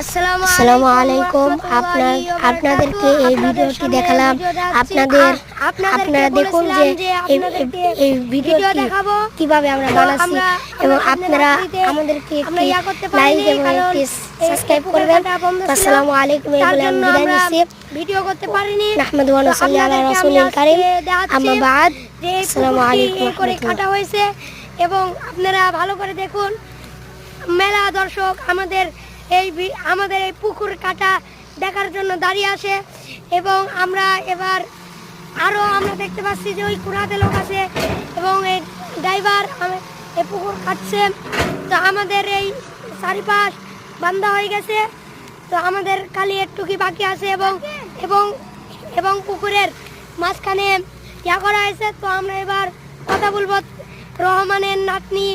আসসালামু আলাইকুম। আপনাদেরকে এই ভিডিওটি দেখালাম। আপনারা দেখুন যে এই ভিডিওটি কিভাবে আমরা বানাচ্ছি এবং আপনারা আমাদেরকে একটি লাইক এবং একটি সাবস্ক্রাইব করবেন। আসসালামু আলাইকুম। এই বলে আমি বিদায় নিচ্ছি। ভিডিও করতে পারিনি। নাহমাদু ওয়া নুসাল্লি আলা রাসূলিল কারীম। আম্মা বাদ। আসসালামু আলাইকুম করে কাটা হয়েছে এবং আপনারা ভালো করে দেখুন। মেলা দর্শক আমাদের এই পুকুর কাটা দেখার জন্য দাঁড়িয়ে আসে এবং আমরা দেখতে পাচ্ছি যে ওই কুড়াতে লোক আছে এবং এই ড্রাইভার এই পুকুর কাটছে। তো আমাদের এই চারিপাশ বান্ধা হয়ে গেছে, তো আমাদের খালি একটু কি বাকি আছে এবং পুকুরের মাঝখানে ইয়া করা হয়েছে। তো আমরা এবার কথা বলবো রহমানের নাতনি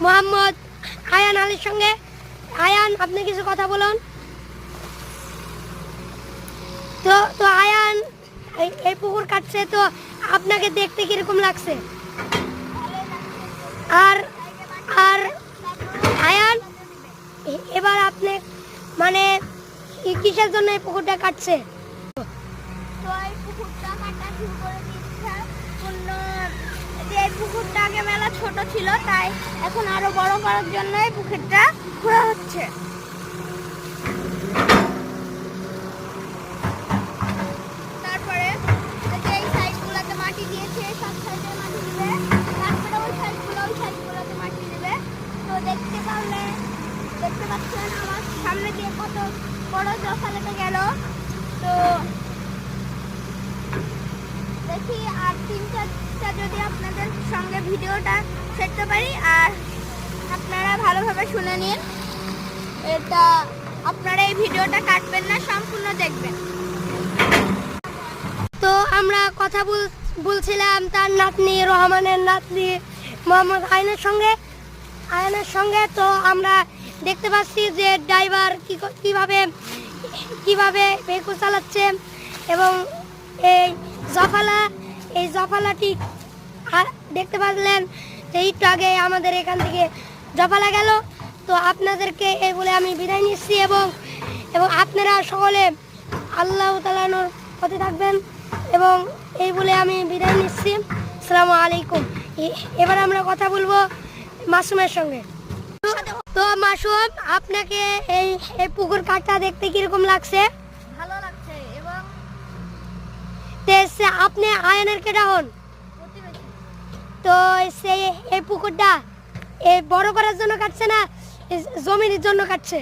মোহাম্মদ আয়ান আলীর সঙ্গে। আয়ান, আপনি কিছু কথা বলুন। তো আয়ান এই পুকুর কাটছে, তো আপনাকে দেখতে কিরকম লাগছে? আর আর আয়ান, এবার আপনি মানে কিসের জন্য এই পুকুরটা কাটছে? তো এই পুকুরটা কাটা শুরু করে দিচ্ছে যে এই পুকুরটা আগে মেলা ছোট ছিল, তাই এখন আরো বড় করার জন্য এই পুকুরটা খোঁড়া হচ্ছে। তারপরে এই সাইডগুলোতে মাটি দিয়েছে, সব সাইডে মাটি দিবে, তারপরে ওই সাইডগুলোতে মাটি দিবে। তো দেখতে পাচ্ছেন আমার সামনে দিয়ে কত বড় জফালেতে গেল। তো দেখি আর 3-4টা যদি আপনাদের সঙ্গে ভিডিওটা শেখতে পারি, আর আপনারা ভালোভাবে শুনে নিন। এটা আপনারা এই ভিডিওটা কাটবেন না, সম্পূর্ণ দেখবেন। আমরা কথা বলছিলাম তার নাতনি রহমানের নাতনি মোহাম্মদ আয়ানের সঙ্গে। তো আমরা দেখতে পাচ্ছি যে ড্রাইভার কিভাবে ভেহিকল চালাচ্ছে এবং এই জফালাটি দেখতে পাচ্ছেন যে একটু আগে আমাদের এখান থেকে জফালা গেল। তো আপনাদেরকে এই বলে আমি বিদায় নিচ্ছি এবং আপনারা সকলে আল্লাহ তাআলার পথে থাকবেন এবং এই বলে আমি বিদায় নিচ্ছি। আসসালামু আলাইকুম। এবার আমরা কথা বলবো মাসুমের সঙ্গে। তো মাসুম, আপনাকে এই পুকুর কাটা দেখতে কিরকম লাগছে? ভালো লাগছে। এবং আপনি আয়নের কেটা হন? তো এই পুকুরটা বড় করার জন্য কাটছে না জমির জন্য কাটছে?